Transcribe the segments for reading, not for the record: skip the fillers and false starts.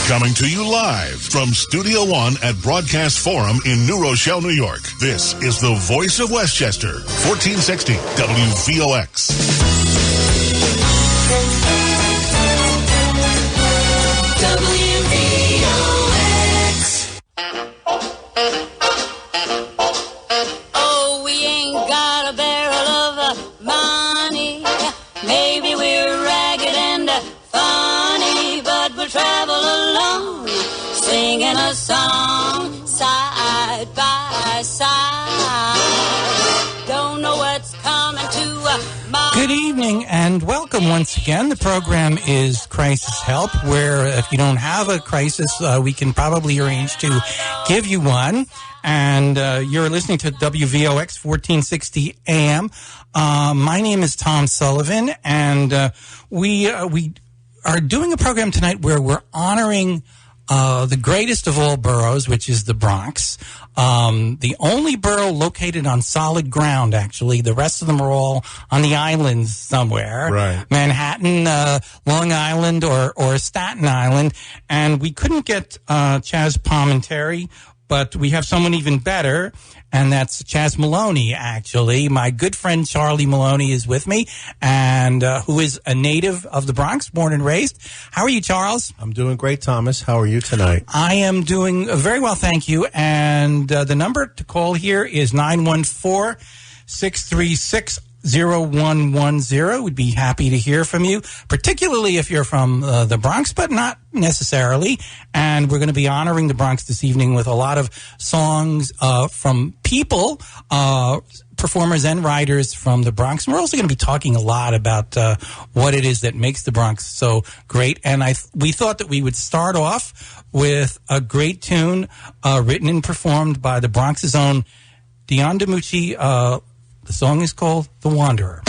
Coming to you live from Studio One at Broadcast Forum in New Rochelle, New York. This is the voice of Westchester, 1460 WVOX. Oh, we ain't got a barrel of money. Maybe we're ragged and funny, but we'll travel along, singing a song side by side. Don't know what's coming to my... Good evening and welcome once again. The program is Crisis Help, where if you don't have a crisis, we can probably arrange to give you one. And you're listening to WVOX 1460 AM. My name is Tom Sullivan, and we are doing a program tonight where we're honoring the greatest of all boroughs, which is the Bronx. The only borough located on solid ground, actually. The rest of them are all on the islands somewhere. Right. Manhattan, Long Island, or Staten Island. And we couldn't get Chaz Palminteri, but we have someone even better, and that's Chaz Maloney, actually. My good friend Charlie Maloney is with me, and who is a native of the Bronx, born and raised. How are you, Charles? I'm doing great, Thomas. How are you tonight? I am doing very well, thank you. And the number to call here is 914-636-0110. We'd be happy to hear from you, particularly if you're from the Bronx, but not necessarily. And we're going to be honoring the Bronx this evening with a lot of songs from people, performers and writers from the Bronx. And we're also going to be talking a lot about what it is that makes the Bronx so great. And we thought that we would start off with a great tune written and performed by the Bronx's own Dion and The song is called The Wanderer.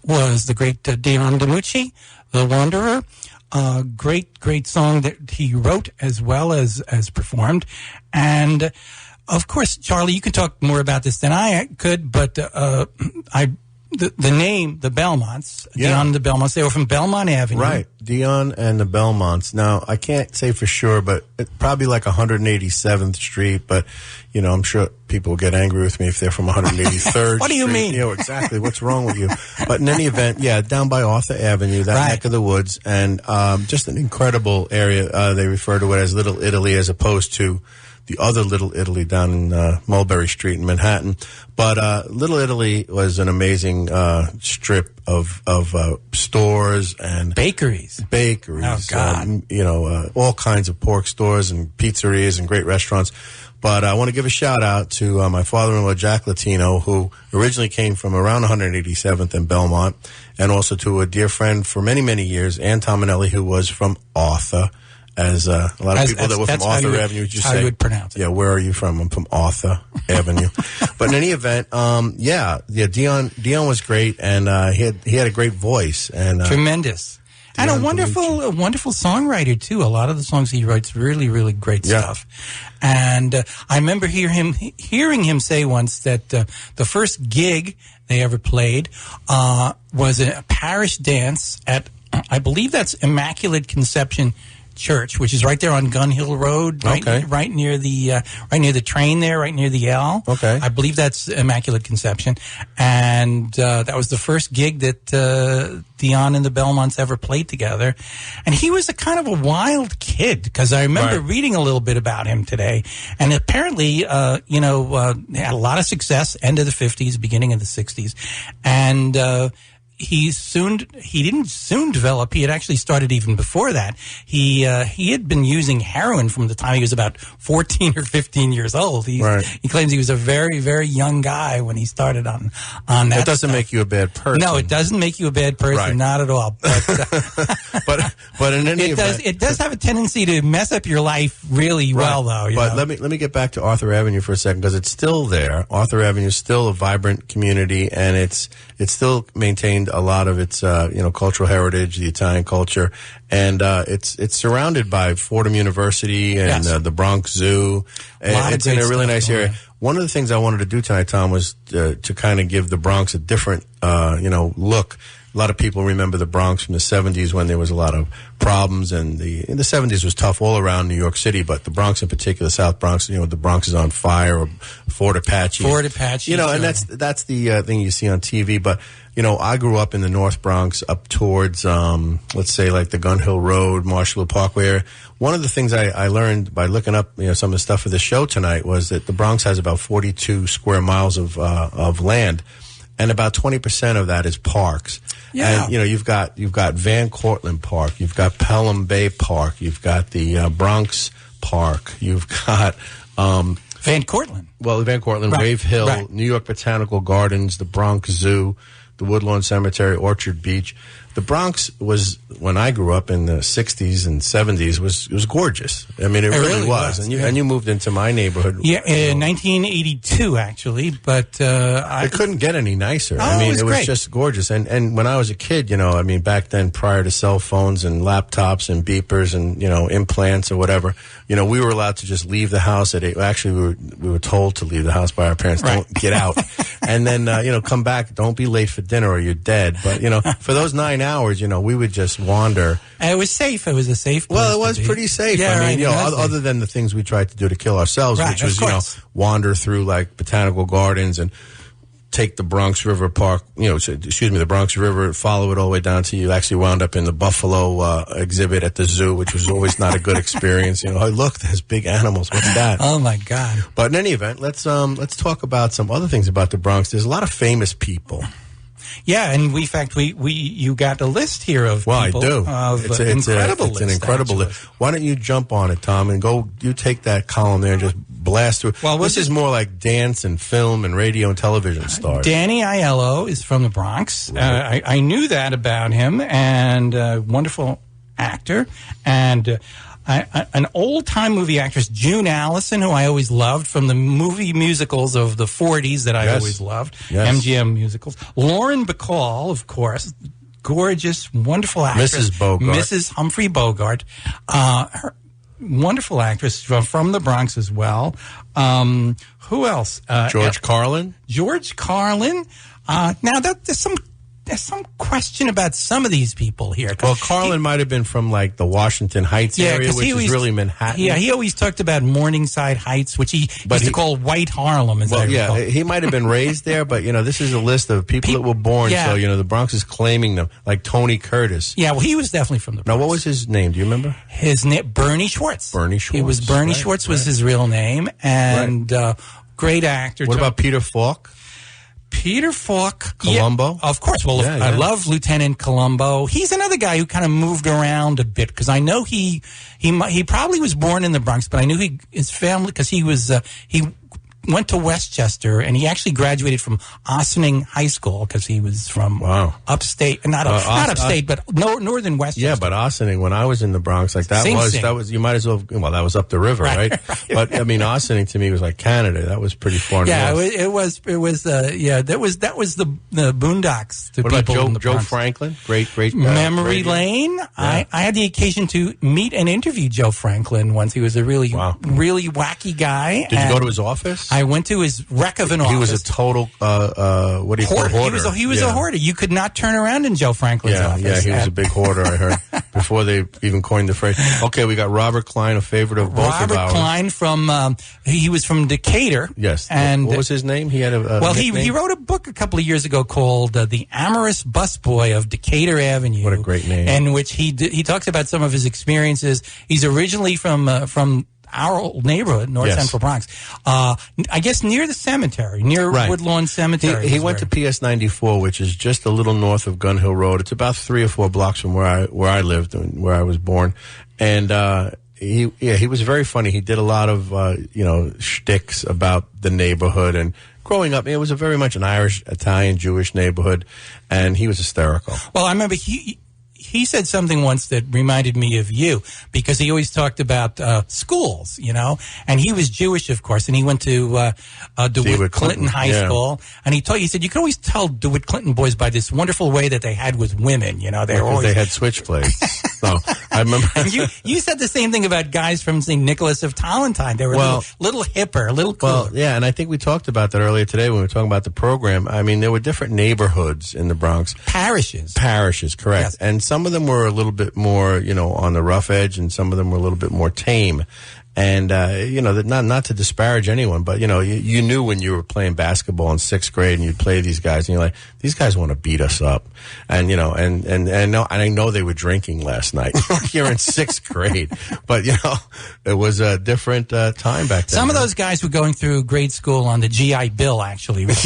Was the great Dion and The Wanderer. Great song that he wrote as well as performed. And, of course, Charlie, you can talk more about this than I could, but the name, the Belmonts, Dion and the Belmonts, they were from Belmont Avenue. Right, Dion and the Belmonts. Now, I can't say for sure, but it's probably like 187th Street, but, you know, I'm sure people will get angry with me if they're from 183rd What do you Street. mean? You know, exactly. What's wrong with you? But in any event, down by Arthur Avenue, that neck of the woods, and just an incredible area. They refer to it as Little Italy as opposed to the other Little Italy down in Mulberry Street in Manhattan. But Little Italy was an amazing strip of stores and bakeries. Oh, God. All kinds of pork stores and pizzerias and great restaurants. But I want to give a shout out to my father-in-law, Jack Latino, who originally came from around 187th and Belmont, and also to a dear friend for many, many years, Ann Tominelli, who was from Arthur. As a lot of people that were from Arthur Avenue, you how you would pronounce it. Yeah, where are you from? I'm from Arthur Avenue. But in any event, Dion was great, and he had a great voice and tremendous, and a wonderful songwriter too. A lot of the songs he writes really, really great stuff. And I remember hearing him say once that the first gig they ever played was a parish dance at, I believe that's Immaculate Conception Church, which is right there on Gun Hill Road, right near the train there, right near the L. Okay, I believe that's Immaculate Conception, and that was the first gig that Dion and the Belmonts ever played together. And he was a kind of a wild kid, because I remember reading a little bit about him today, and apparently, had a lot of success. End of the 50s, beginning of the 60s, and. He didn't soon develop. He had actually started even before that. He had been using heroin from the time he was about 14 or 15 years old. He claims he was a very, very young guy when he started on that. That doesn't make you a bad person. No, it doesn't make you a bad person, not at all. But in any event, it does have a tendency to mess up your life really well, though. But let me get back to Arthur Avenue for a second, because it's still there. Arthur Avenue is still a vibrant community, and it's still maintained a lot of its cultural heritage, the Italian culture, and it's surrounded by Fordham University and the Bronx Zoo. It's in a really nice area. One of the things I wanted to do tonight, Tom, was to kind of give the Bronx a different look. A lot of people remember the Bronx from the 70s when there was a lot of problems, and the 70s was tough all around New York City, but the Bronx in particular, South Bronx, the Bronx is on fire, or Fort Apache. And that's the thing you see on TV. But, I grew up in the North Bronx up towards, let's say, like the Gun Hill Road, Marshall Parkway area. One of the things I learned by looking up, some of the stuff for the show tonight was that the Bronx has about 42 square miles of land, and about 20% of that is parks. Yeah. And, you've got Van Cortlandt Park, you've got Pelham Bay Park, you've got the Bronx Park, you've got Van Cortlandt. Well, Van Cortlandt, Wave Hill, New York Botanical Gardens, the Bronx Zoo, the Woodlawn Cemetery, Orchard Beach. The Bronx was, when I grew up in the 60s and 70s, was gorgeous. I mean, it really was. And you moved into my neighborhood. Yeah, in 1982, actually, but it couldn't get any nicer. It was just gorgeous. And when I was a kid, back then, prior to cell phones and laptops and beepers and, implants or whatever, we were allowed to just leave the house at 8. Actually, we were told to leave the house by our parents. Don't get out. And then, come back. Don't be late for dinner or you're dead. But, for those 9 hours, we would just wander. And it was safe. It was a safe place. Well, it was pretty safe. Yeah, other than the things we tried to do to kill ourselves, which was, wander through like botanical gardens and take the Bronx River Park, the Bronx River, follow it all the way down to you actually wound up in the buffalo exhibit at the zoo, which was always not a good experience. Oh, look, there's big animals. What's that? Oh my God! But in any event, let's talk about some other things about the Bronx. There's a lot of famous people. Yeah, and you got a list here of people. I do. It's an incredible list. Why don't you jump on it, Tom, and you take that column there and just blast through. Well, this is more like dance and film and radio and television stars. Danny Aiello is from the Bronx. Right. I knew that about him, and wonderful actor, and an old-time movie actress, June Allison, who I always loved from the movie musicals of the 40s that I always loved, MGM musicals. Lauren Bacall, of course, gorgeous, wonderful actress. Mrs. Bogart. Mrs. Humphrey Bogart. Her wonderful actress from the Bronx as well. Who else? George Carlin. George Carlin. Now, there's some question about some of these people here. Well, Carlin might have been from like the Washington Heights area, which is really Manhattan. Yeah, he always talked about Morningside Heights, which he used to call White Harlem. He might have been raised there, but this is a list of people that were born. Yeah. So the Bronx is claiming them, like Tony Curtis. Yeah, well, he was definitely from the Bronx. Now, what was his name? Do you remember? His name, Bernie Schwartz. Bernie Schwartz. He was Bernie Schwartz was his real name, and great actor. What about Peter Falk? Peter Falk. Columbo? Yeah, of course. Well, I love Lieutenant Columbo. He's another guy who kind of moved around a bit because I know he probably was born in the Bronx, but I knew his family because he went to Westchester and he actually graduated from Ossining High School because he was from upstate, not upstate, but northern Westchester. Yeah, but Ossining, when I was in the Bronx, like that was you might as well. Well, that was up the river, right? But I mean, Ossining to me was like Canada. That was pretty far. Yeah, it was. That was the boondocks. What about Joe Franklin? Great. Memory Lane. Yeah. I had the occasion to meet and interview Joe Franklin once. He was a really wacky guy. Did you go to his office? I went to his wreck of an office. He was a total, what do you call it? Hoarder. He was a hoarder. You could not turn around in Joe Franklin's office. Yeah, he was a big hoarder, I heard, before they even coined the phrase. Okay, we got Robert Klein, a favorite of both of ours. Robert Klein he was from Decatur. Yes. And what was his name? He had a he wrote a book a couple of years ago called The Amorous Busboy of Decatur Avenue. What a great name. In which he talks about some of his experiences. He's originally from our old neighborhood, North Central Bronx. I guess near the cemetery, near Woodlawn Cemetery. He went to PS 94, which is just a little north of Gun Hill Road. It's about 3 or 4 blocks from where I lived and where I was born. And he was very funny. He did a lot of shticks about the neighborhood and growing up. It was very much an Irish, Italian, Jewish neighborhood, and he was hysterical. Well, I remember he said something once that reminded me of you because he always talked about schools, and he was Jewish, of course, and he went to DeWitt Clinton High School, and he said you can always tell DeWitt Clinton boys by this wonderful way that they had with women, they had switchblades. So I remember. And you said the same thing about guys from St. Nicholas of Tolentine. They were a little hipper, a little cooler. Well, yeah, and I think we talked about that earlier today when we were talking about the program. I mean, there were different neighborhoods in the Bronx. Parishes, correct. Yes. And some of them were a little bit more, on the rough edge, and some of them were a little bit more tame. And, not to disparage anyone, but, you knew when you were playing basketball in 6th grade and you'd play these guys and you're like, these guys want to beat us up. And, and I know they were drinking last night. You're in 6th grade, but, it was a different time back then. Some of those guys were going through grade school on the GI Bill, actually, which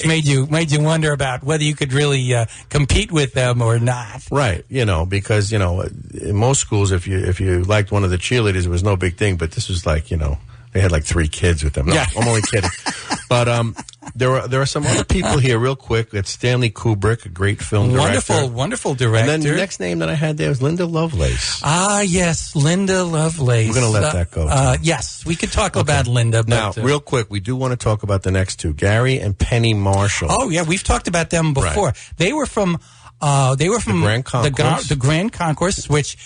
made you wonder about whether you could really compete with them or not. Right. Because, in most schools, if you liked one of the cheerleaders, it was no big thing. But this was like, they had like 3 kids with them. No, I'm only kidding. But there are some other people here real quick. It's Stanley Kubrick, a great film director. Wonderful director. And then the next name that I had there was Linda Lovelace. Ah, yes, Linda Lovelace. We're going to let that go. Yes, we could talk about Linda. But, now, real quick, we do want to talk about the next 2, Gary and Penny Marshall. Oh, yeah, we've talked about them before. Right. They were from the Grand Concourse. The Grand Concourse, which,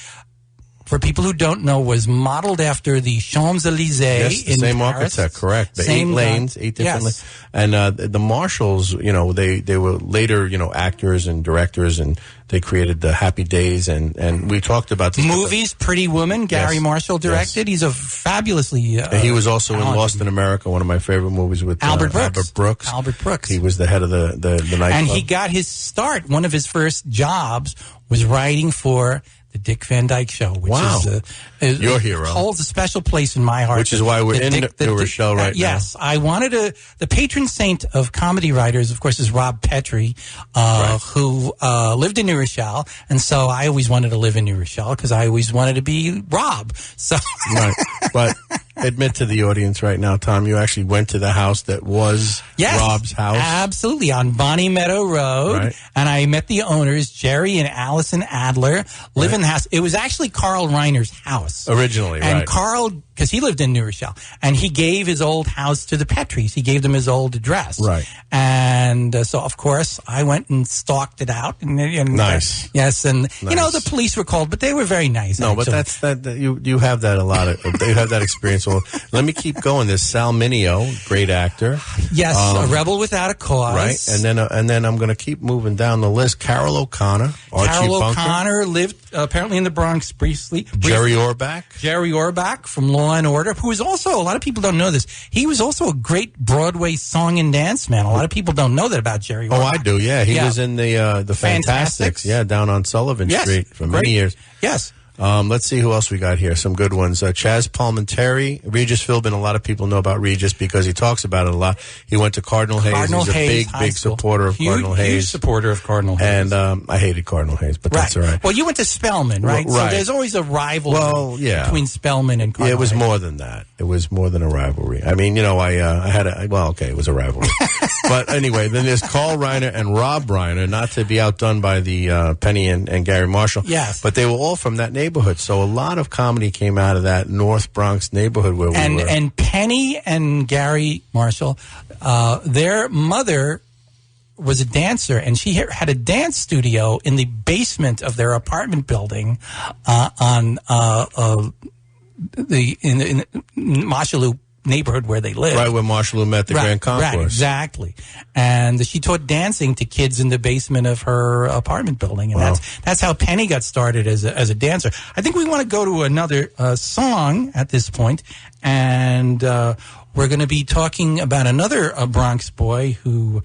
for people who don't know, was modeled after the Champs-Élysées in same Paris. Architect, correct. The 8 lanes, 8 different lanes. And the Marshalls, they were later, actors and directors, and they created the Happy Days, and we talked about this. Movies, Pretty Woman, Gary Marshall directed. He's a fabulously he was also in Lost in America, one of my favorite movies with Albert Brooks. Albert Brooks. He was the head of the nightclub. And he got his start. One of his first jobs was writing for the Dick Van Dyke Show, which is your hero. Holds a special place in my heart. Which is why we're in New Rochelle right now. Yes, I wanted the patron saint of comedy writers, of course, is Rob Petrie, who lived in New Rochelle, and so I always wanted to live in New Rochelle because I always wanted to be Rob. So, right, but admit to the audience right now, Tom, you actually went to the house that was Rob's house? Absolutely, on Bonnie Meadow Road. Right. And I met the owners, Jerry and Allison Adler, live in the house. It was actually Carl Reiner's house. Originally, and right. Carl, because he lived in New Rochelle, and he gave his old house to the Petries. He gave them his old address. Right. And so, of course, I went and stalked it out. And Nice. Yes, and, Nice. the police were called, but they were very nice. No, but you have that a lot of, you have that experience. Well, let me keep going. There's Sal Mineo, great actor. Yes, a rebel without a cause. Right, and then I'm going to keep moving down the list. Carol O'Connor, Archie Carol Bunker. O'Connor lived apparently in the Bronx briefly. Jerry Orbach. Jerry Orbach from Law and Order, who is also, a lot of people don't know this, he was also a great Broadway song and dance man. A lot of people don't know that about Jerry Orbach. Oh, I do, yeah. He was in the Fantastics, down on Sullivan Street for many years. Yes. Let's see who else we got here. Some good ones. Chaz Palminteri, Regis Philbin. A lot of people know about Regis because he talks about it a lot. He went to Cardinal Hayes. He's a big supporter of Cardinal Hayes. Huge supporter of Cardinal Hayes. And I hated Cardinal Hayes, but that's all right. Well, you went to Spelman, right? Right. So there's always a rivalry between Spelman and Cardinal Yeah, it was Hayes. more than that. It was more than a rivalry. I mean, I had it was a rivalry. But anyway, then there's Carl Reiner and Rob Reiner, not to be outdone by the Penny and Gary Marshall. Yes. But they were all from that neighborhood. So a lot of comedy came out of that North Bronx neighborhood where we were. And Penny and Gary Marshall, their mother was a dancer, and she had a dance studio in the basement of their apartment building in Marshallou neighborhood where they lived. Right where Marshallou met the Grand Concourse. Right, exactly. And she taught dancing to kids in the basement of her apartment building. And that's how Penny got started as a dancer. I think we want to go to another song at this point, and we're going to be talking about another Bronx boy who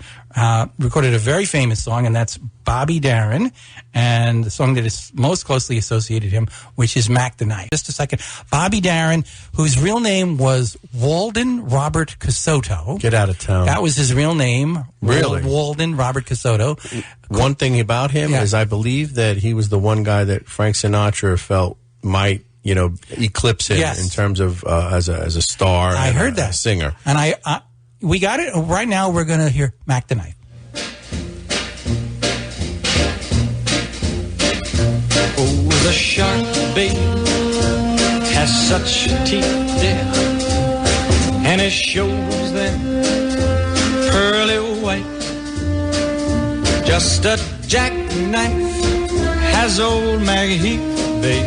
recorded a very famous song, and that's Bobby Darin, and the song that is most closely associated with him, which is Mac the Knife. Just a second. Bobby Darin, whose real name was Walden Robert Casotto. Get out of town. That was his real name. Really? Walden Robert Casotto. One thing about him is I believe that he was the one guy that Frank Sinatra felt might eclipse him in terms of as a star. I heard that. A singer. And we got it. Right now we're going to hear Mac the Knife. Oh, the shark bait has such teeth there, and it shows them pearly white. Just a jackknife has old Maggie bait,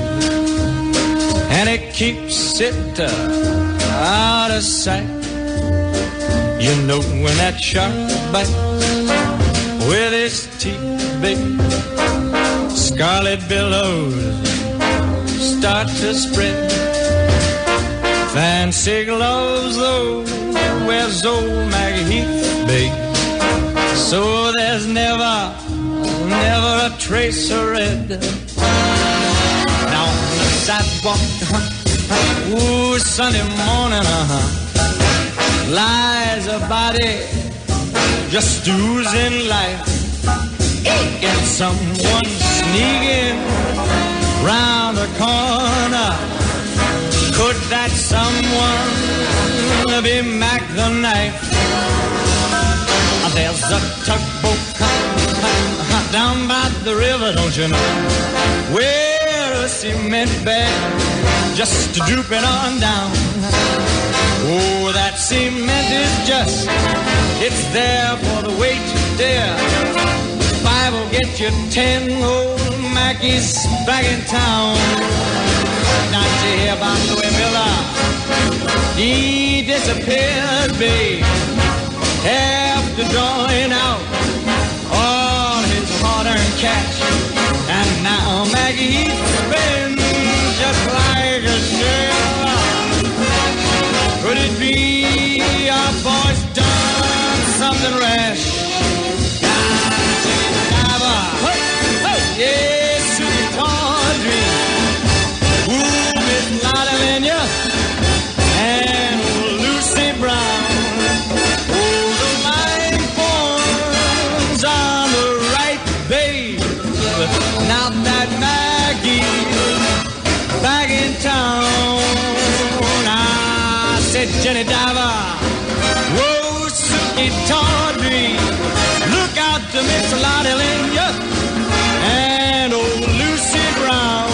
and it keeps it out of sight. You know when that shark bites with his teeth, baby, scarlet billows start to spread. Fancy gloves, though, wears old Maggie babe, so there's never a trace of red. Now on the sidewalk, ooh, Sunday morning, lies a body just oozing life. And someone sneaking round the corner. Could that someone be Mac the Knife? There's a tugboat down by the river, don't you know, where a cement bag just drooping on down. Oh, that cement is just, it's there for the weight to dare. 5 will get you 10 old Mackies back in town. Not you hear about Louis Miller? He disappeared, babe, after drawing out all his hard-earned cash. And now Maggie spins just like a shell. Could it be our boy's done something rash? Yes, sweet Tawdry, ooh, Miss Lotta Lenya, and Lucy Brown. Oh, the line forms on the right, babe. Now that Maggie Jenny Diver. Whoa, Suki Tawdry. Look out to Miss Lottie Lenya and old Lucy Brown.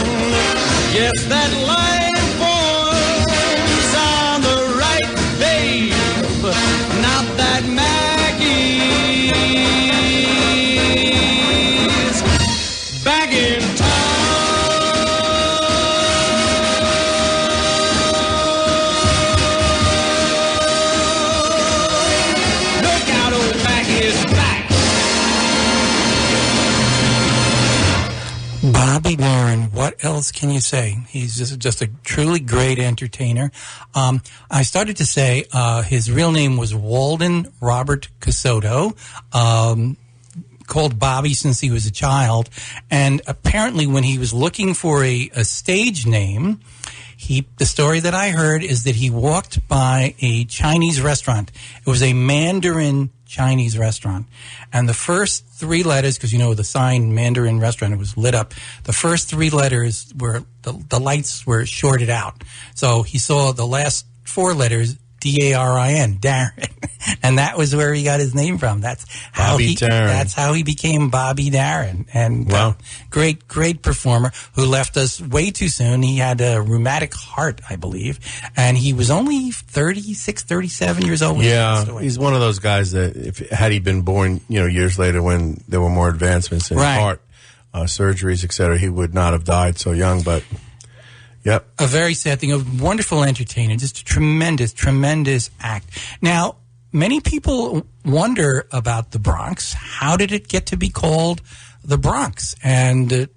Yes, that line forms on the right, babe. Not that Maggie's back in town. Look out, old Maggie is back. Bobby Darin, what else can you say? He's just a truly great entertainer. I started to say his real name was Walden Robert Casoto, called Bobby since he was a child. And apparently when he was looking for a stage name, the story that I heard is that he walked by a Chinese restaurant. It was a Mandarin Chinese restaurant. And the first three letters, because you know the sign Mandarin restaurant, it was lit up. The first three letters were, the lights were shorted out. So he saw the last four letters, D-A-R-I-N, Darin. And that was where he got his name from. That's how that's how he became Bobby Darin. And wow. Great performer who left us way too soon. He had a rheumatic heart, I believe. And he was only 36, 37 years old when he passed away. He's one of those guys that had he been born, years later when there were more advancements in heart surgeries, etc., he would not have died so young, but yep. A very sad thing. A wonderful entertainer. Just a tremendous act. Now, many people wonder about the Bronx. How did it get to be called the Bronx? And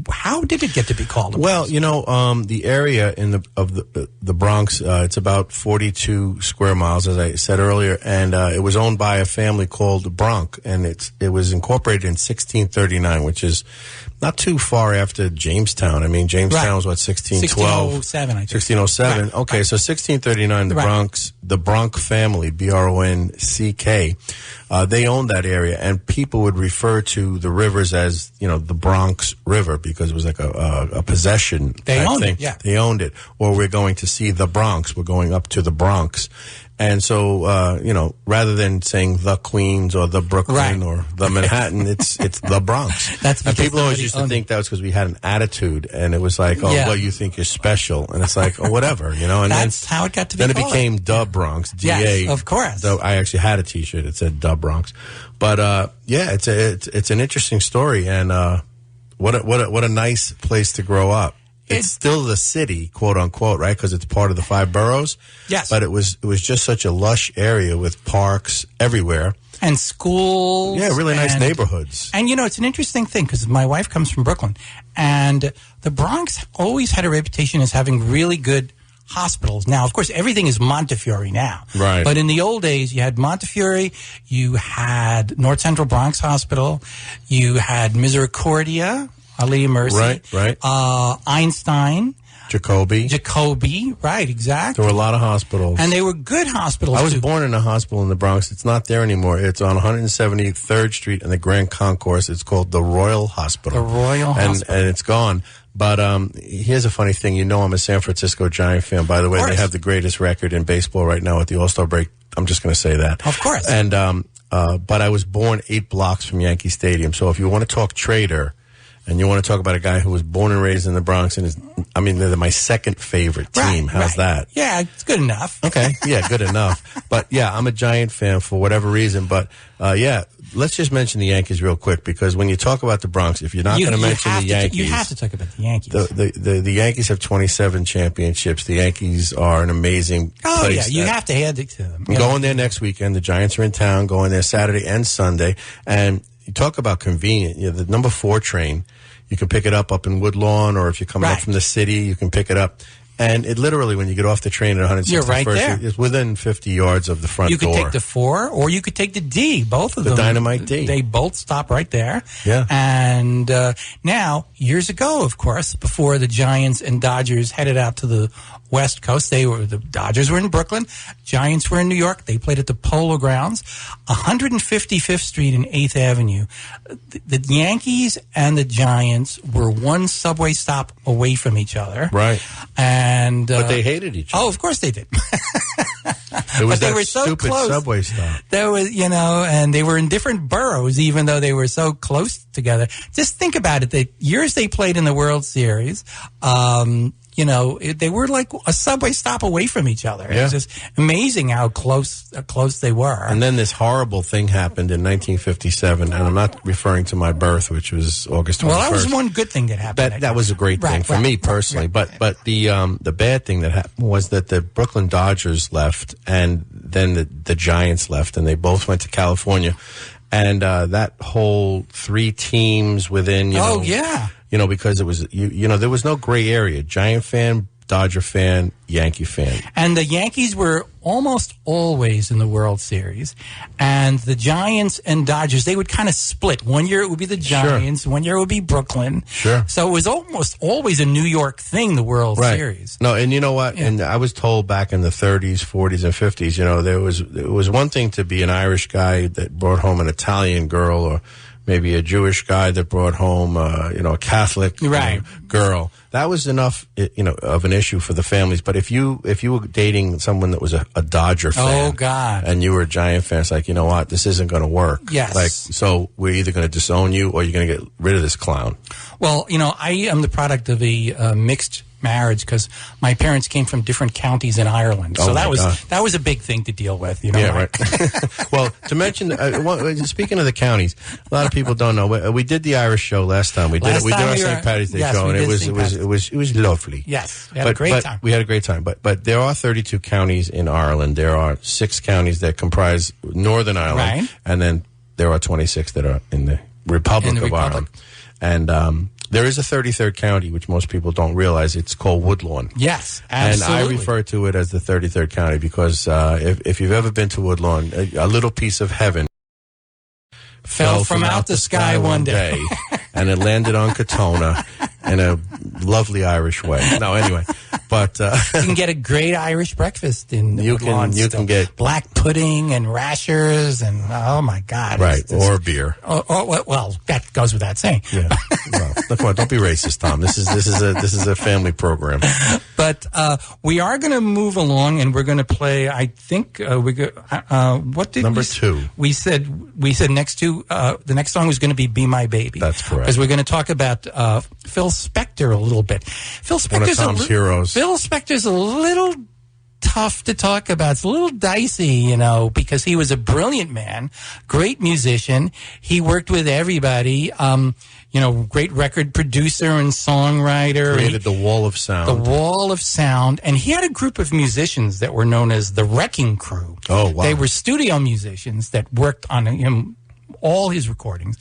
how did it get to be called the Bronx? Well, the area of the Bronx, it's about 42 square miles, as I said earlier, and it was owned by a family called Bronx, and it was incorporated in 1639, which is not too far after Jamestown. I mean, Jamestown was, 1612? 1607, I think. 1607. Right. Okay, so 1639, the Bronx family, B-R-O-N-C-K, they owned that area, and people would refer to the rivers as, the Bronx River because it was like a possession. They owned thing. it, yeah. They owned it. Or we're going to see the Bronx. We're going up to the Bronx. And so, rather than saying the Queens or the Brooklyn or the Manhattan, it's the Bronx. And people always used to think that was because we had an attitude, and it was like, well, you think you're special, and it's like, whatever, And that's how it got to be. Then it became the Bronx, D-A. Yes, of course. So I actually had a T-shirt that said the Bronx, but it's an interesting story, and what a nice place to grow up. It's still the city, quote unquote, right? Because it's part of the 5 boroughs. Yes. But it was just such a lush area with parks everywhere. And schools. Yeah, really nice neighborhoods. And, it's an interesting thing because my wife comes from Brooklyn. And the Bronx always had a reputation as having really good hospitals. Now, of course, everything is Montefiore now. Right. But in the old days, you had Montefiore, you had North Central Bronx Hospital, you had Misericordia, Our Lady of Mercy. Right. Einstein. Jacoby, right, exactly. There were a lot of hospitals. And they were good hospitals, I was born in a hospital in the Bronx. It's not there anymore. It's on 173rd Street in the Grand Concourse. It's called the Royal Hospital. The Royal Hospital. And it's gone. But here's a funny thing. I'm a San Francisco Giant fan. By the way, they have the greatest record in baseball right now at the All-Star break. I'm just going to say that. Of course. And but I was born 8 blocks from Yankee Stadium. So if you want to talk trader, and you want to talk about a guy who was born and raised in the Bronx, and they're my second favorite team. How's that? Yeah, it's good enough. Okay, yeah, good enough. But yeah, I'm a Giant fan for whatever reason. But let's just mention the Yankees real quick, because when you talk about the Bronx, if you're not going to mention the Yankees, you have to talk about the Yankees. The Yankees have 27 championships. The Yankees are an amazing place. Oh yeah, you have to hand it to them. I'm going there next weekend. The Giants are in town. Going there Saturday and Sunday, and you talk about convenient. The number 4 train. You can pick it up in Woodlawn, or if you're coming up from the city, you can pick it up. And it literally, when you get off the train at 161st, you're right there. It's within 50 yards of the front door. You could take the 4, or you could take the D. Both of them. The Dynamite D. They both stop right there. Yeah. And now, years ago, of course, before the Giants and Dodgers headed out to the West Coast, the Dodgers were in Brooklyn, Giants were in New York. They played at the Polo Grounds, 155th Street and 8th Avenue. The Yankees and the Giants were one subway stop away from each other. Right. But they hated each other. Oh, of course they did. There was But they that were so stupid close. subway stop. There was, and they were in different boroughs, even though they were so close together. Just think about it. The years they played in the World Series, they were like a subway stop away from each other. Yeah. It was just amazing how close they were. And then this horrible thing happened in 1957, and I'm not referring to my birth, which was August 21st. Well, that was one good thing that happened. That was a great thing for me personally. But the bad thing that happened was that the Brooklyn Dodgers left, and then the Giants left, and they both went to California. And that whole 3 teams within, because it was, there was no gray area. Giant fan, Dodger fan, Yankee fan. And the Yankees were almost always in the World Series. And the Giants and Dodgers, they would kind of split. One year it would be the Giants, one year it would be Brooklyn. Sure. So it was almost always a New York thing, the World Series. No, and you know what? Yeah. And I was told back in the 30s, 40s, and 50s, there was one thing to be an Irish guy that brought home an Italian girl, or maybe a Jewish guy that brought home, a Catholic girl. That was enough, of an issue for the families. But if you were dating someone that was a Dodger fan, oh God, and you were a Giant fan, it's like, you know what, this isn't going to work. Yes. So we're either going to disown you or you're going to get rid of this clown. Well, I am the product of a mixed marriage because my parents came from different counties in Ireland, so that was a big thing to deal with. Right. Well, to mention, speaking of the counties, a lot of people don't know. We did the Irish show last time. We did our St. Patty's Day show, and it was lovely. Yes, we had a great time. We had a great time. But there are 32 counties in Ireland. There are 6 counties that comprise Northern Ireland, and then there are 26 that are in the Republic of Ireland. And there is a 33rd county, which most people don't realize. It's called Woodlawn. Yes, absolutely. And I refer to it as the 33rd county because if you've ever been to Woodlawn, a little piece of heaven fell from out the sky one day. And it landed on Katona in a lovely Irish way. No, anyway. But you can get a great Irish breakfast in Woodlawn. You can get black pudding and rashers and oh my God, or beer. Well, that goes without saying. Yeah. Well, come on, don't be racist, Tom. This is a family program. But we are going to move along, and we're going to play. I think what did number 2? We said next to the next song was going to be "Be My Baby." That's correct. Because we're going to talk about Phil Spector a little bit. Phil Spector's one of Tom's heroes. Phil Spector's a little tough to talk about. It's a little dicey, because he was a brilliant man, great musician. He worked with everybody. Great record producer and songwriter. Created the Wall of Sound. The Wall of Sound. And he had a group of musicians that were known as the Wrecking Crew. Oh, wow. They were studio musicians that worked on him. All his recordings,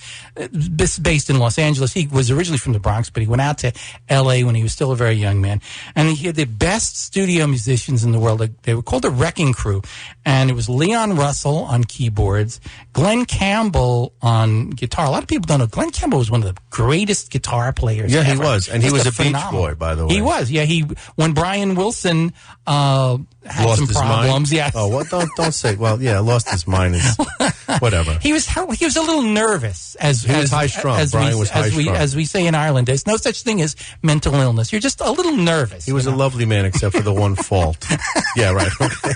based in Los Angeles. He was originally from the Bronx, but he went out to L.A. when he was still a very young man. And he had the best studio musicians in the world. They were called the Wrecking Crew. And it was Leon Russell on keyboards, Glenn Campbell on guitar. A lot of people don't know. Glenn Campbell was one of the greatest guitar players ever. He was. And he was a Beach Boy, by the way. He was, yeah. When Brian Wilson had lost some his problems, mind? yes. Oh, well, don't say. Well, yeah, lost his mind. Whatever. He was a little nervous. He was high strung. Brian was high strung. As we say in Ireland, there's no such thing as mental illness. You're just a little nervous. He was a lovely man, except for the one fault. Yeah, right. Okay.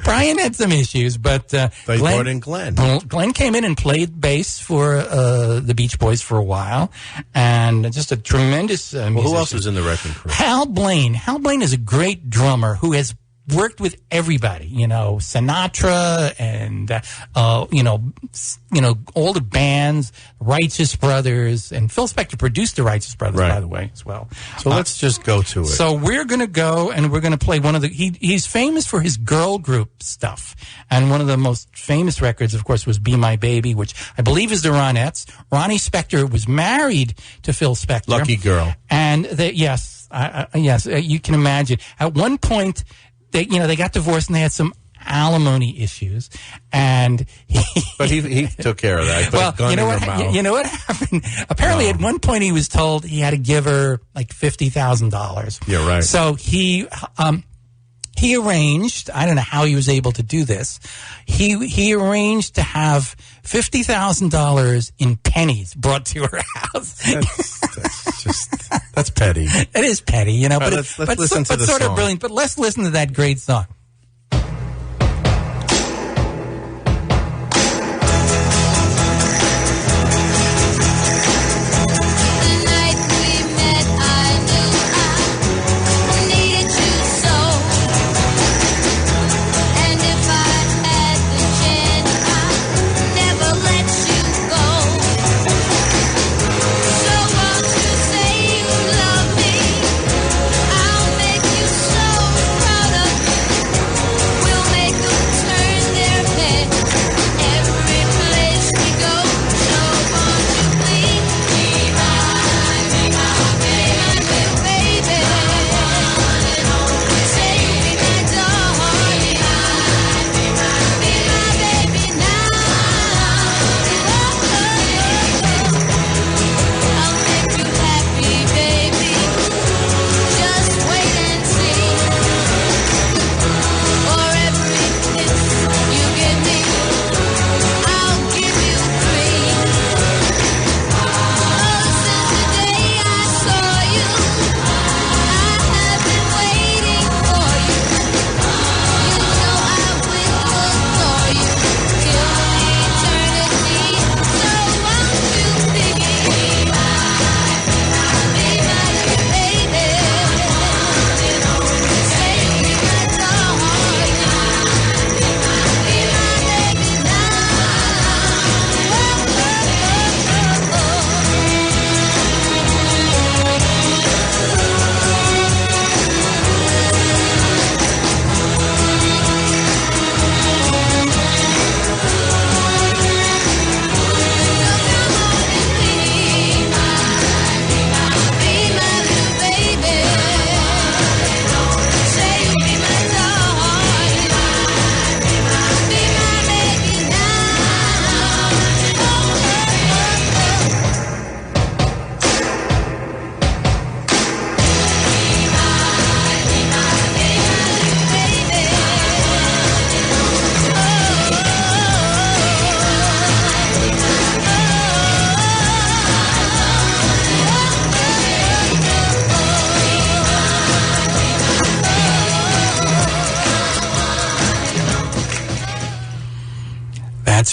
Brian had some issues, but they brought in Glenn. Glenn came in and played bass for the Beach Boys for a while, and just a tremendous musician. Who else was in the Wrecking Crew? Hal Blaine. Hal Blaine is a great drummer who has worked with everybody, Sinatra and, all the bands, Righteous Brothers, and Phil Spector produced the Righteous Brothers, by the way, as well. So let's just go to it. So we're going to go and we're going to play one of he's famous for his girl group stuff. And one of the most famous records, of course, was Be My Baby, which I believe is the Ronettes. Ronnie Spector was married to Phil Spector. Lucky girl. And yes, you can imagine. At one point, they got divorced and they had some alimony issues, and he took care of that. Well, you know what happened? Apparently, at one point, he was told he had to give her like $50,000. Yeah, right. So he arranged. I don't know how he was able to do this. He arranged to have $50,000 in pennies brought to her house. That's petty. It is petty, you know, All right, but let's listen to the sort song. of brilliant. But let's listen to that great song.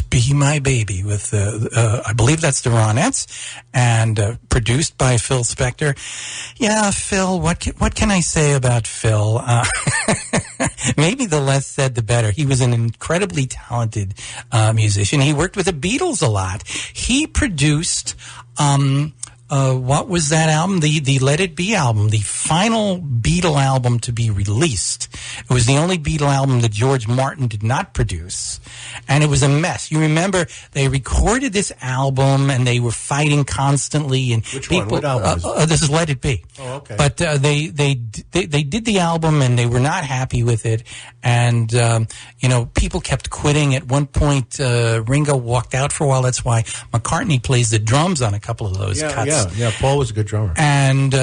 Be My Baby with, I believe that's the Ronettes, and produced by Phil Spector. Yeah, Phil, what can I say about Phil? Maybe the less said, the better. He was an incredibly talented musician. He worked with the Beatles a lot. He produced... what was that album? The Let It Be album, the final Beatle album to be released. It was the only Beatle album that George Martin did not produce. And it was a mess. You remember they recorded this album and they were fighting constantly. And Which people, one? What album is it? This is Let It Be. Oh, okay. But they did the album and they were not happy with it. And, people kept quitting. At one point, Ringo walked out for a while. That's why McCartney plays the drums on a couple of those cuts. Yeah, Paul was a good drummer. And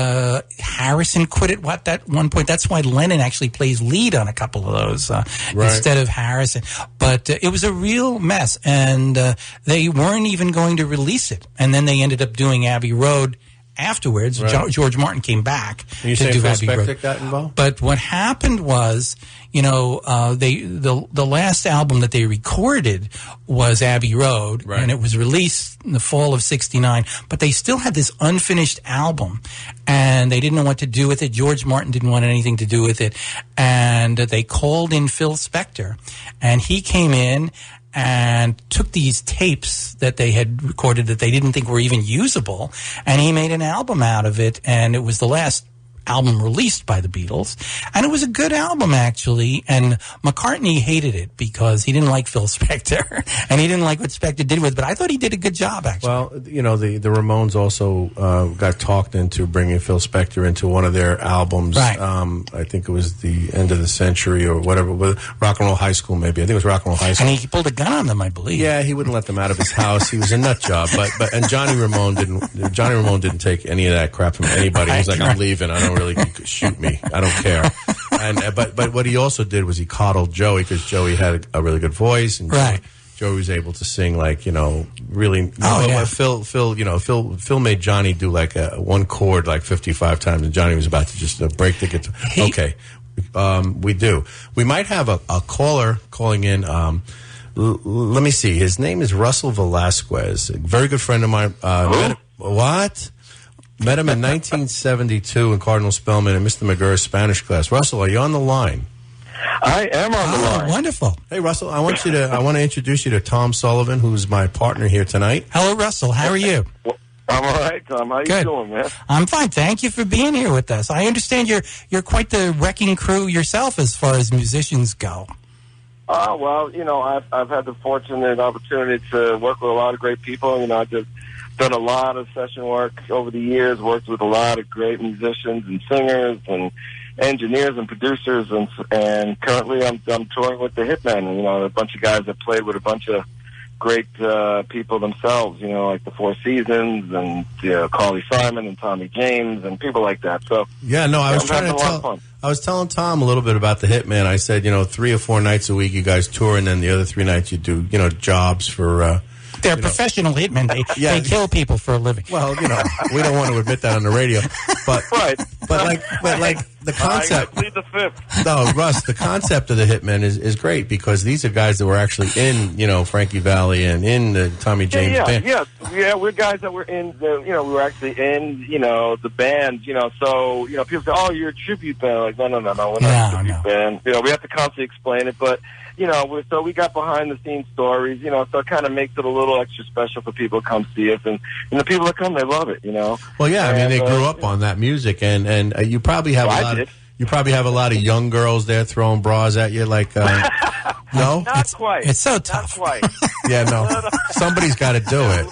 Harrison quit at one point. That's why Lennon actually plays lead on a couple of those instead of Harrison. But it was a real mess, and they weren't even going to release it. And then they ended up doing Abbey Road afterwards. Right. George Martin came back to do Abbey Spector Road. got involved? But what happened was, the last album that they recorded was Abbey Road, right. and it was released in the fall of '69. But they still had this unfinished album, and they didn't know what to do with it. George Martin didn't want anything to do with it, and they called in Phil Spector, and he came in and took these tapes that they had recorded that they didn't think were even usable, and he made an album out of it, and it was the last album released by the Beatles, and it was a good album actually. And McCartney hated it because he didn't like Phil Spector and he didn't like what Spector did with it, but I thought he did a good job actually. Well, the Ramones also got talked into bringing Phil Spector into one of their albums. Right. I think it was the end of the century or whatever, Rock and Roll High School maybe. I think it was Rock and Roll High School. And he pulled a gun on them, I believe. Yeah, he wouldn't let them out of his house. He was a nut job. And Johnny Ramone didn't take any of that crap from anybody. He was like, I'm leaving. I don't really shoot me. I don't care. And but what he also did was he coddled Joey because Joey had a really good voice, and right. Joey was able to sing really. Phil made Johnny do like one chord like 55 times, and Johnny was about to just break the guitar. Okay, we do. We might have a caller calling in. Let me see. His name is Russell Velasquez, a very good friend of mine. Met him in 1972 in Cardinal Spellman in Mr. Magoos' Spanish class. Russell, are you on the line? I am on the line. Wonderful. Hey, Russell, I want to introduce you to Tom Sullivan, who's my partner here tonight. Hello, Russell. How are you? I'm all right, Tom. How you doing, man? I'm fine. Thank you for being here with us. I understand you're quite the wrecking crew yourself as far as musicians go. Well, I've had the fortunate opportunity to work with a lot of great people. I've just done a lot of session work over the years, worked with a lot of great musicians and singers and engineers and producers, and currently I'm touring with the Hitmen, a bunch of guys that played with a bunch of great people themselves, like the Four Seasons and Carly Simon and Tommy James and people like that. So I was telling Tom a little bit about the Hitman. I said, 3 or 4 nights a week you guys tour, and then the other 3 nights you do, jobs for. They're professional hitmen. They kill people for a living. Well, we don't want to admit that on the radio, but right. But the concept. I plead the fifth. No, Russ, the concept of the Hitmen is great because these are guys that were actually in Frankie Valli and in the Tommy James band. Yeah. We're guys that were in we were actually in the band. So people say, "Oh, you're a tribute band." Like, no, we're not a tribute band. We have to constantly explain it, but. So we got behind-the-scenes stories, so it kind of makes it a little extra special for people to come see us. And the people that come, they love it, Well, yeah, they grew up on that music, and you probably have a lot of young girls there throwing bras at you, like, no? Not quite. It's so tough. Not quite. Yeah, no. Somebody's got to do it.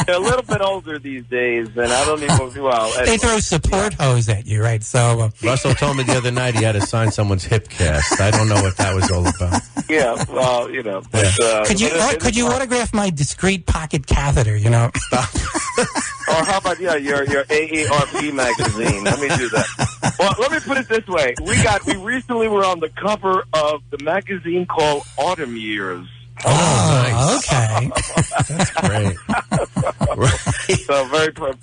They're a little bit older these days, and I don't even anyway. They throw support hose at you, right? So Russell told me the other night he had to sign somene's hip cast. I don't know what that was all about. Yeah, well, But, could you autograph my discreet pocket catheter? Or how about your AARP magazine? Let me do that. Well, let me put it this way: we recently were on the cover of the magazine called Autumn Years. Oh, nice. Okay. That's great. Right. So very proud of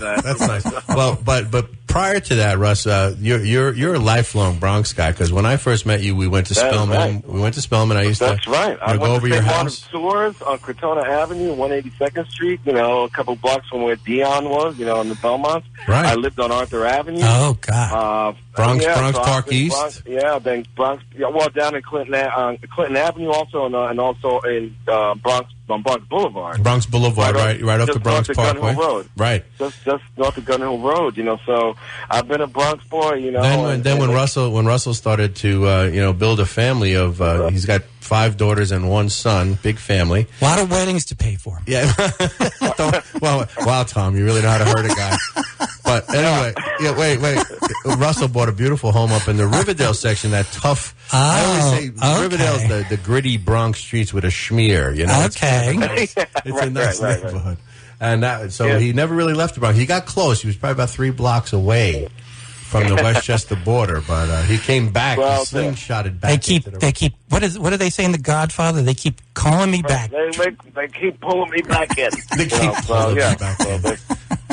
that. That's nice. Well, but prior to that, Russ, you're a lifelong Bronx guy because when I first met you, we went to Spellman. Right. We went to Spellman. I used to. That's right. I go over your house. Stores on Crotona Avenue, 182nd Street. A couple blocks from where Dion was. On the Belmonts. Right. I lived on Arthur Avenue. Oh God. Bronx Park East. Then Bronx. Well, down in Clinton Avenue also, and also in Bronx. On Bronx Boulevard. Bronx Boulevard, right off the Bronx Parkway. Road. Right. Just north of Gun Hill Road, So I've been a Bronx boy, Then when Russell started to build a family of he's got 5 daughters and 1 son, big family. A lot of weddings to pay for. Yeah. Wow, Tom, you really know how to hurt a guy. But anyway, wait. Russell bought a beautiful home up in the Riverdale section, that tough. I always say Riverdale's the gritty Bronx streets with a schmear, Okay. It's a nice neighborhood. And he never really left the Bronx. He got close. He was probably about 3 blocks away from the Westchester border, but he came back. He slingshotted back. They keep. What do they say in The Godfather? They keep calling me back. They keep pulling me back in. They keep pulling me back in.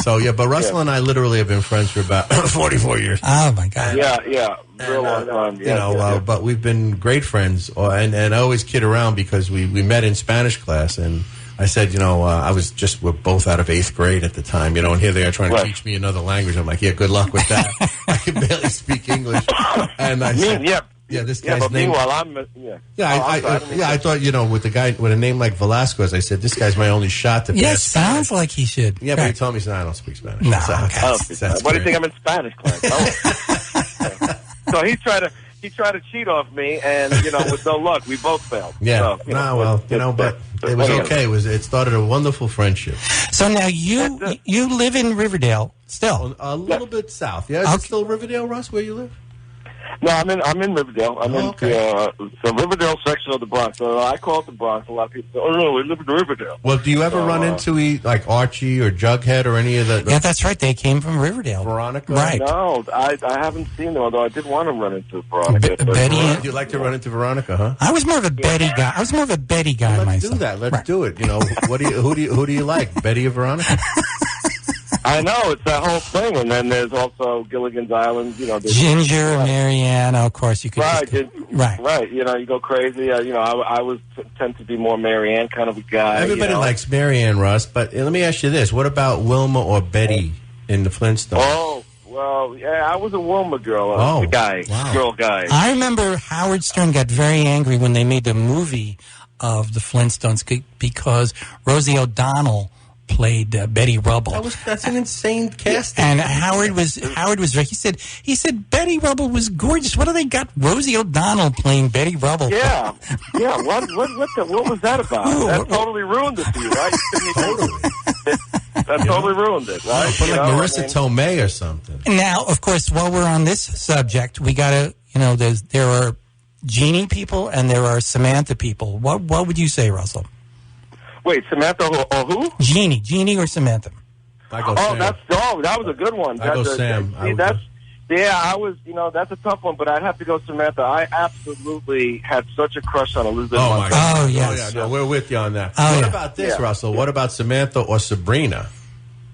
So but Russell and I literally have been friends for about 44 years. Oh my God. Yeah. Real long time. But we've been great friends, and I always kid around because we met in Spanish class, and I said, we're both out of 8th grade at the time, and here they are trying to teach me another language. I'm like, yeah, good luck with that. I can barely speak English. And I said, this guy's but name. Meanwhile, I thought, with a name like Velasquez, I said, this guy's my only shot to pass. Yeah, sounds like he should. Yeah, but he told me, I don't speak Spanish. No, what do you think I'm in Spanish class? So he tried to cheat off me, and with no luck, we both failed. Yeah. But it was okay. It started a wonderful friendship. So now you live in Riverdale still? A little bit south. Yeah. Is it still Riverdale, Russ, where you live? No, I'm in Riverdale. I'm in the Riverdale section of the Bronx. So I call it the Bronx. A lot of people say, "Oh no, we live in Riverdale." Well, do you ever run into like Archie or Jughead or any of the? Yeah, that's right. They came from Riverdale. Veronica, right? No, I haven't seen them. Although I did want to run into Veronica. Betty. You'd like to run into Veronica, huh? I was more of a Betty guy. I was more of a Betty guy myself. Let's do that. Let's do it. You know, who do you like, Betty or Veronica? I know, it's that whole thing. And then there's also Gilligan's Island, you know. Ginger, Marianne, of course, you could right. You know, you go crazy. You know, I was tend to be more Marianne kind of a guy. Everybody likes Marianne, Russ, but let me ask you this. What about Wilma or Betty in the Flintstones? Oh, well, yeah, I was a Wilma girl, girl guy. I remember Howard Stern got very angry when they made the movie of the Flintstones because Rosie O'Donnell played Betty Rubble. That's an insane casting. And Howard was he said Betty Rubble was gorgeous. What do they got Rosie O'Donnell playing Betty Rubble? Yeah. What was that about? That totally ruined it for you, right? That totally ruined it, right? Put like Marissa Tomei or something. Now, of course, while we're on this subject, we gotta, there are Jeannie people and there are Samantha people. What would you say, Russell? Wait, Samantha or who? Jeannie or Samantha? I go Sam. That was a good one. I go Sam. That's a tough one, but I'd have to go Samantha. I absolutely had such a crush on Elizabeth. Oh, my God. Oh, yes. No, we're with you on that. What about this, Russell? What about Samantha or Sabrina?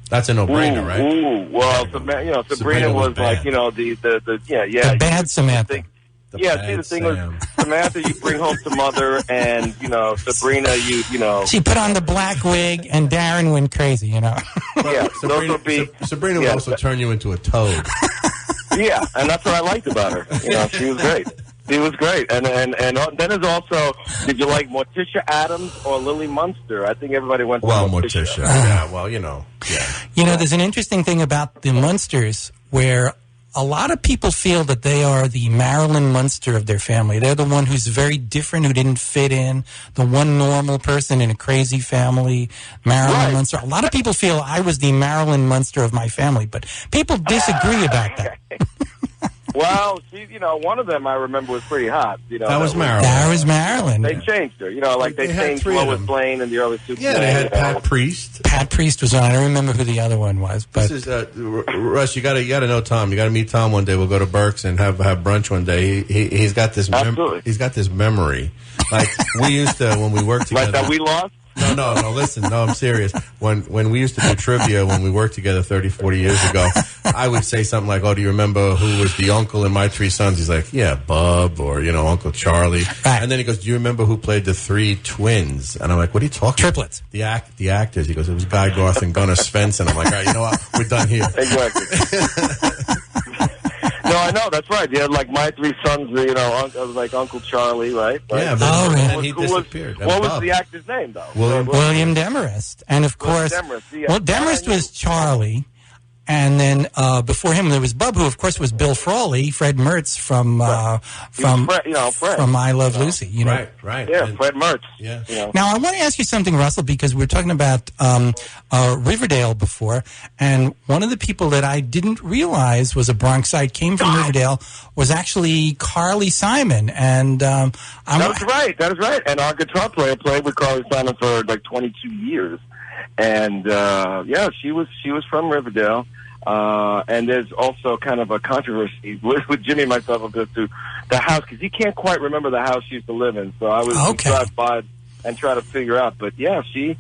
That's a no-brainer, right? Well, Sabrina was like, the bad Samantha. The thing was, Samantha, you bring home to mother, and, Sabrina, She put on the black wig, and Darin went crazy, Yeah, Sabrina would also turn you into a toad. Yeah, and that's what I liked about her. She was great. She was great. And then there's also, did you like Morticia Addams or Lily Munster? I think everybody went to Morticia. Yeah, well, there's an interesting thing about the Munsters where a lot of people feel that they are the Marilyn Munster of their family. They're the one who's very different, who didn't fit in, the one normal person in a crazy family, Marilyn Munster. A lot of people feel I was the Marilyn Munster of my family, but people disagree about that. Well, one of them I remember was pretty hot. That was Marilyn. That was Marilyn. They changed her. They changed Lois Lane in the early 2000s. Yeah, they had Pat Priest. Pat Priest was on. I don't remember who the other one was. But this is Russ. You got to know Tom. You got to meet Tom one day. We'll go to Burke's and have brunch one day. He's got this. He's got this memory. Like we used to when we worked together. Like that we lost. No, listen. No, I'm serious. When we used to do trivia, when we worked together 30, 40 years ago, I would say something like, oh, do you remember who was the uncle in My Three Sons? He's like, yeah, Bub, or, Uncle Charlie. Right. And then he goes, do you remember who played the three twins? And I'm like, what are you talking about? Triplets. The actors. He goes, it was Guy Garth and Gunnar Svensson. I'm like, all right, you know what? We're done here. Exactly. No, I know, that's right. You had like My Three Sons, like Uncle Charlie, right? Yeah, but he disappeared. What was the actor's name, though? William Demarest. And of course, Demarest was Charlie. And then before him, there was Bub, who of course was Bill Frawley, Fred Mertz from I Love Lucy. Right. Yeah, Fred Mertz. Yeah. Now I want to ask you something, Russell, because we were talking about Riverdale before, and one of the people that I didn't realize was a Bronxite, came from Riverdale, was actually Carly Simon. And that is right. And our guitar player played with Carly Simon for like 22 years. And she was from Riverdale, and there's also kind of a controversy with Jimmy and myself as to the house, because he can't quite remember the house she used to live in. So I was drive by and try to figure out. But yeah, she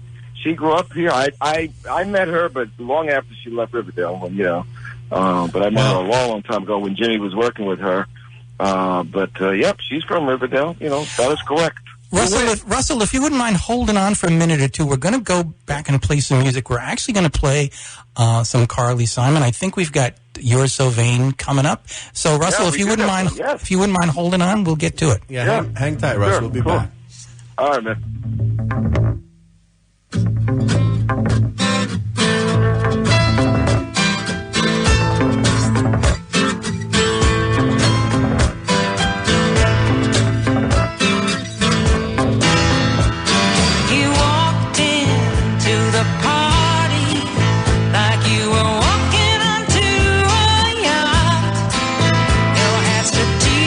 grew up here. I met her, but long after she left Riverdale. But I met her a long time ago when Jimmy was working with her. Yep, she's from Riverdale. That is correct. Russell, if you wouldn't mind holding on for a minute or two, we're going to go back and play some music. We're actually going to play some Carly Simon. I think we've got You're So Vain coming up. So, Russell, if you wouldn't mind holding on, we'll get to it. Yeah. Hang tight, Russell. We'll be back. All right, man. Strategic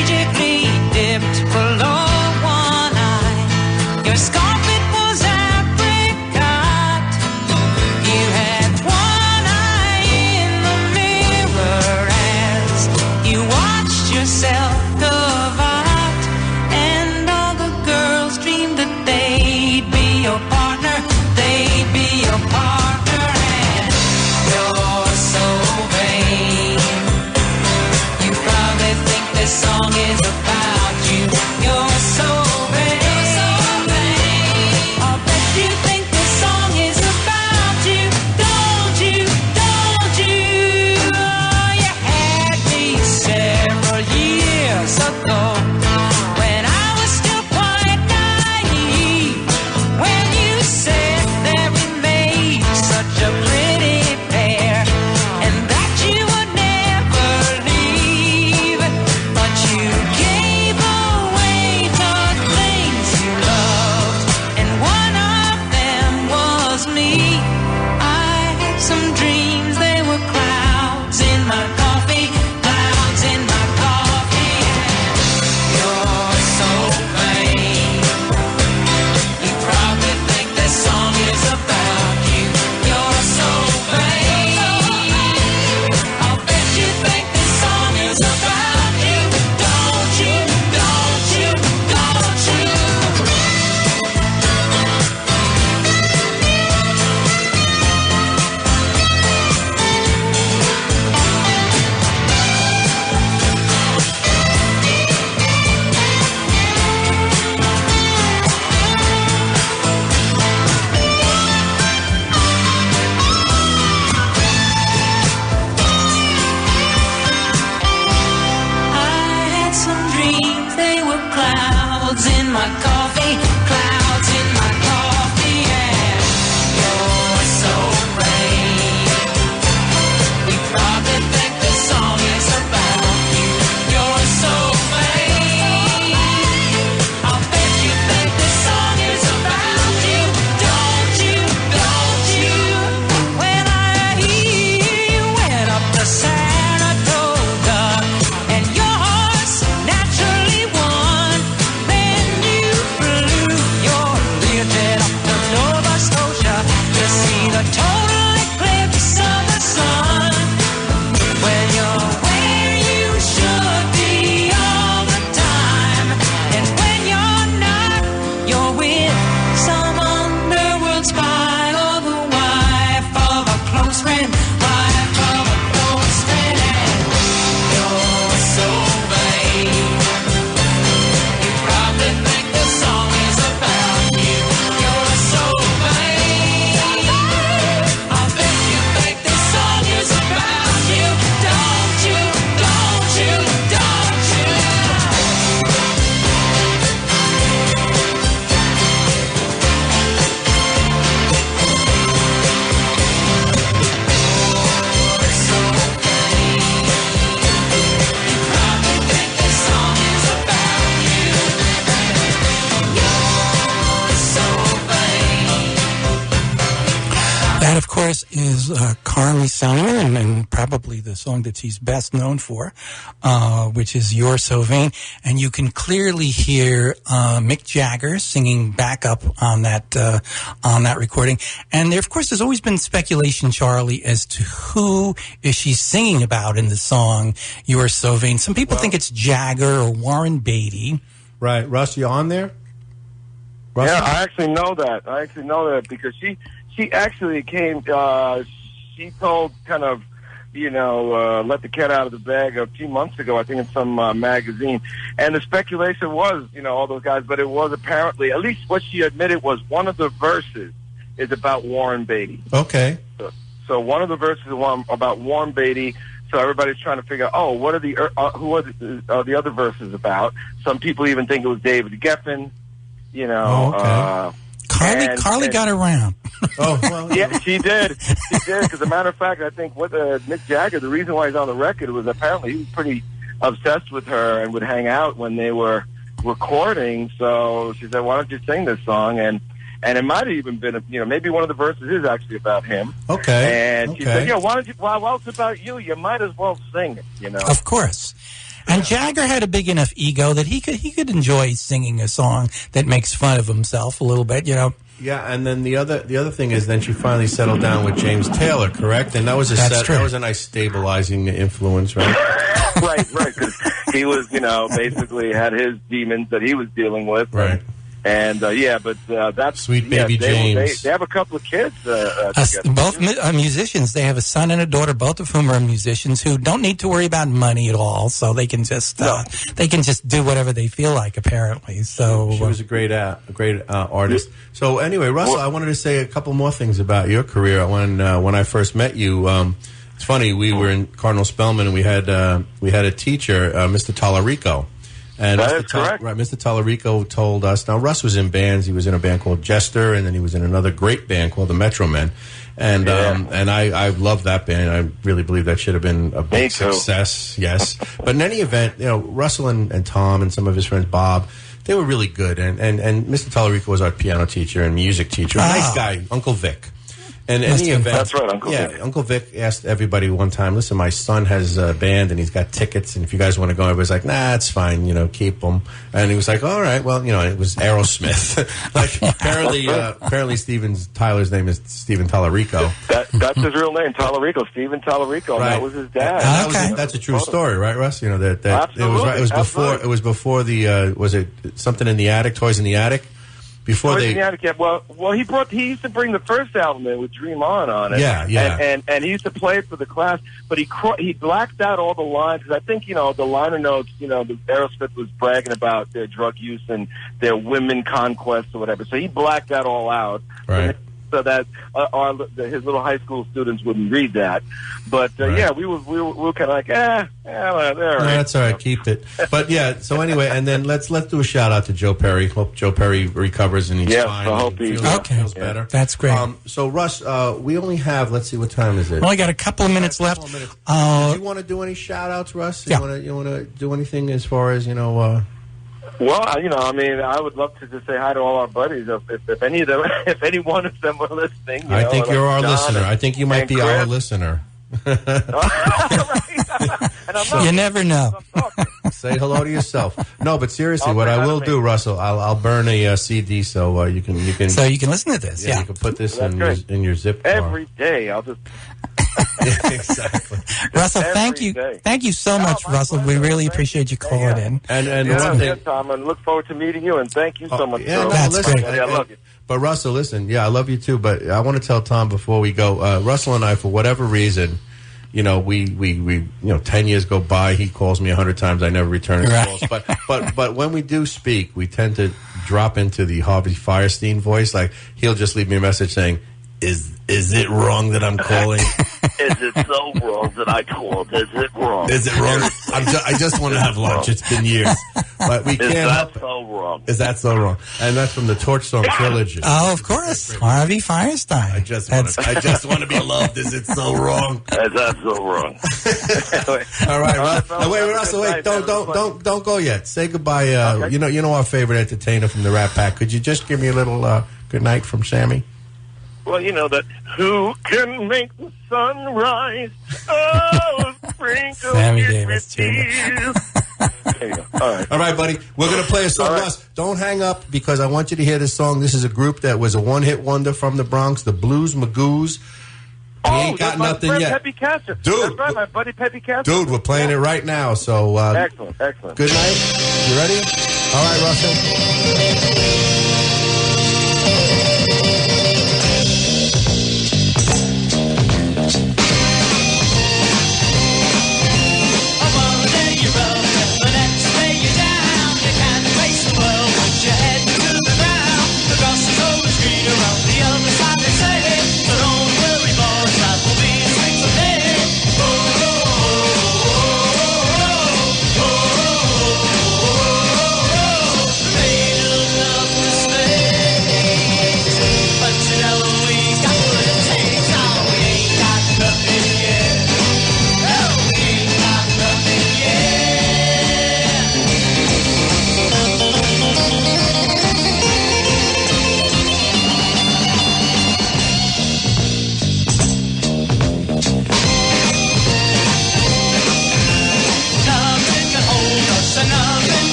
my coffee, clouds in my coffee, and you're so vain. You probably think this song is about you. You're so vain. I'll bet you think this song is about you. Don't you, don't you? When I hear you went up to Saratoga and your horse naturally won, then you flew your Learjet up to Nova Scotia to see the total eclipse of the sun. When you're where you should be all the time, and when you're not, you're with some underworld spy or the wife of a close friend, wife of a close friend, and you're so vain. You probably think this song is about you. You're so vain. I'll bet you think this song is about you. Don't you, don't you, don't you? You're so vain. You probably think this song is about you. You're so vain. That, of course, is Carly Simon, and probably the song that she's best known for, which is You're So Vain. And you can clearly hear Mick Jagger singing backup on that recording. And there, of course, there's always been speculation, Charlie, as to who is she singing about in the song You're So Vain. Some people think it's Jagger or Warren Beatty. Right. Russ, you on there? Russ? Yeah, I actually know that because she actually came. She told kind of, let the cat out of the bag a few months ago. I think in some magazine, and the speculation was, all those guys, but it was apparently, at least what she admitted was one of the verses is about Warren Beatty. Okay. So one of the verses is one about Warren Beatty. So everybody's trying to figure out, what are who are the other verses about? Some people even think it was David Geffen. Okay. Carly got around. Oh, well. Yeah, she did. She did. Because, as a matter of fact, I think with Mick Jagger, the reason why he's on the record was apparently he was pretty obsessed with her and would hang out when they were recording. So she said, "Why don't you sing this song?" And it might have even been, maybe one of the verses is actually about him. Okay. And she said, "Why don't you? Well, it's about you. You might as well sing it." Of course. And Jagger had a big enough ego that he could enjoy singing a song that makes fun of himself a little bit, Yeah, and then the other thing is then she finally settled down with James Taylor, correct? And that was that was a nice stabilizing influence, right? right, because he was, basically had his demons that he was dealing with. Right. And but that's Sweet baby James. They have a couple of kids. Both musicians. They have a son and a daughter, both of whom are musicians who don't need to worry about money at all. So they can just do whatever they feel like. Apparently, so she was a great artist. So anyway, Russell, I wanted to say a couple more things about your career. When I first met you, it's funny. We were in Cardinal Spellman, and we had a teacher, Mr. Tallarico. And that is correct. Right, Mr. Tallarico told us. Now, Russ was in bands. He was in a band called Jester, and then he was in another great band called the Metro Men. And I love that band. I really believe that should have been a big success. Yes, but in any event, Russell and Tom and some of his friends, Bob, they were really good. And Mr. Tallarico was our piano teacher and music teacher. Nice guy, Uncle Vic. And in any event, that's right, Uncle Vic. Uncle Vic asked everybody one time, "Listen, my son has a band and he's got tickets, and if you guys want to go," everybody's like, "Nah, it's fine, keep them." And he was like, "All right, well, it was Aerosmith." apparently, Tyler's name is Stephen Tallarico. That's his real name, Tallarico, Stephen Tallarico. Right. That was his dad. That's a true story, right, Russ? That Absolutely. It was before the was it something in the attic, Toys in the Attic? Before they, well, he used to bring the first album in with Dream On it. Yeah. And he used to play it for the class, but he blacked out all the lines because I think the liner notes, the Aerosmith was bragging about their drug use and their women conquest or whatever. So he blacked that all out. Right. so that his little high school students wouldn't read that. But yeah, we were kind of like, well, all right. That's all right. Keep it. But yeah. So anyway, and then let's do a shout out to Joe Perry. Hope Joe Perry recovers and he's fine. I hope he feels better. That's great. So Russ, we only have. Let's see, what time is it? Only got a couple of minutes left. Do you want to do any shout outs, Russ? Yeah. You want to do anything as far as Well, I mean, I would love to just say hi to all our buddies. If any of them, if any one of them were listening, I think you're our listener. I think you might be our listener. You never know. Say hello to yourself. No, but seriously, what I will do, Russell, I'll burn a CD so you can listen to this. Yeah, you can put this in your zip car. Every day. I'll just. Exactly. Russell, thank you so much, Russell. We really appreciate you calling in. And one thing, Tom, and look forward to meeting you. And thank you so much. That's great. I love you. But Russell, listen, I love you too. But I want to tell Tom before we go, Russell and I, for whatever reason, we 10 years go by. He calls me 100 times. I never return his calls. But when we do speak, we tend to drop into the Harvey Fierstein voice. Like he'll just leave me a message saying, "Is it wrong that I'm calling? Is it so wrong that I called? Is it wrong? Is it wrong? I just want to have lunch. It's been years, but we can't. Is that so wrong? Is that so wrong? And that's from the Torch Song trilogy. Oh, of course, Harvey Fierstein. I just want to be loved. Is it so wrong? Is that so wrong? All right. Wait, Russell. Wait, don't go yet. Say goodbye. Okay. You know our favorite entertainer from the Rat Pack. Could you just give me a little good night from Sammy? Well, you know that who can make the sun rise? Oh, sprinkle Sammy it Davis, with tears. There you go. All right, buddy. We're going to play a song. Russ, don't hang up because I want you to hear this song. This is a group that was a one-hit wonder from the Bronx, the Blues Magoos. We ain't got nothing yet. Peppy Castor. Dude. That's right, my buddy Peppy Castor. Dude, we're playing it right now. So Excellent. Good night. You ready? All right, Russell.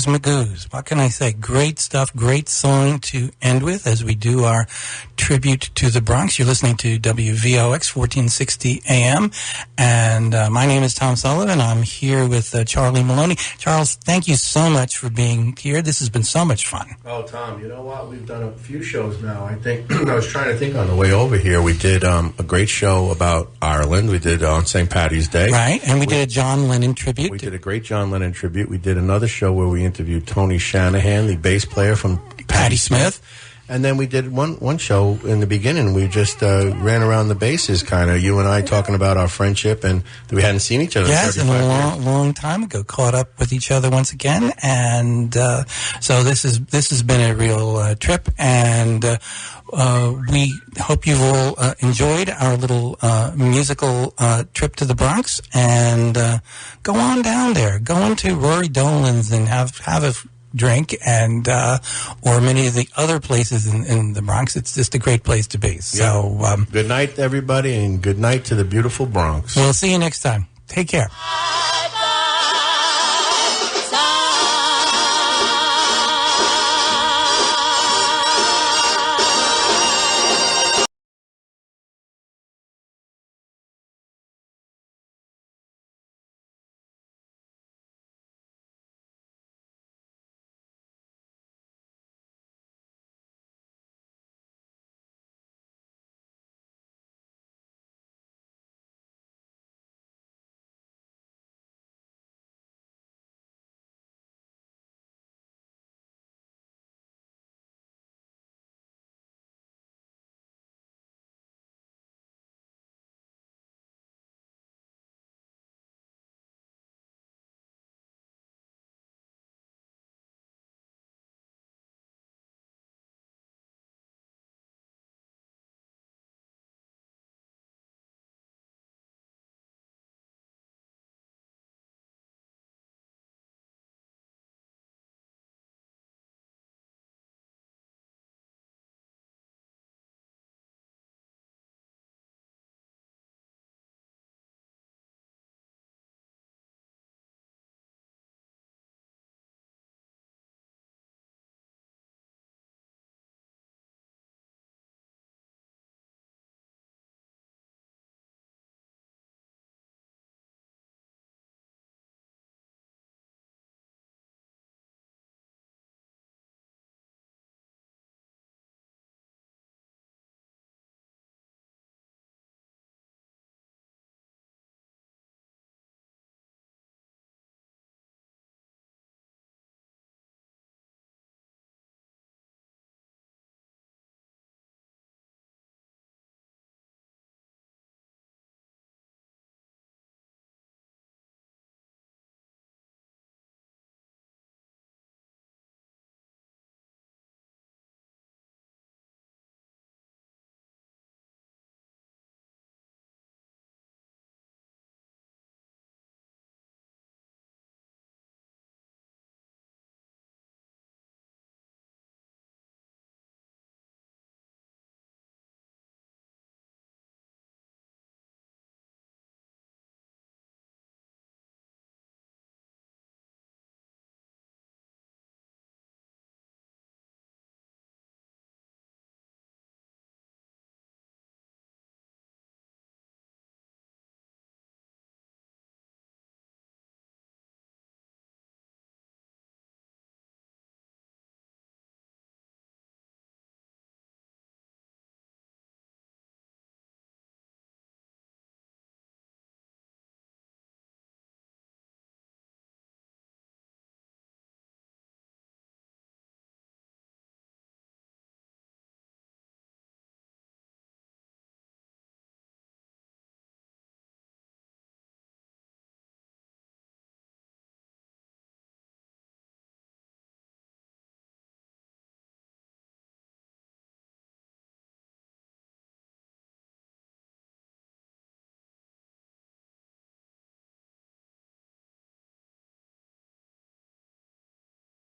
Magoos. What can I say? Great stuff, great song to end with as we do our tribute to the Bronx. You're listening to WVOX 1460 AM, and my name is Tom Sullivan. I'm here with Charlie Maloney. Charles, thank you so much for being here. This has been so much fun. Oh, Tom, you know what? We've done a few shows now. I think I was trying to think on the way over here. We did a great show about Ireland. We did on St. Paddy's Day. Right, and we did a John Lennon tribute. We did a great John Lennon tribute. We did another show where we interviewed Tony Shanahan, the bass player from Patti Smith. And then we did one show in the beginning. We just ran around the bases, kind of. You and I talking about our friendship and that we hadn't seen each other. Yes, and a long time ago, caught up with each other once again, and so this has been a real trip, and we hope you've all enjoyed our little musical trip to the Bronx, and go on down there, go into Rory Dolan's and have a drink, and or many of the other places in the Bronx. It's just a great place to be. So good night, everybody, and good night to the beautiful Bronx. We'll see you next time. Take care.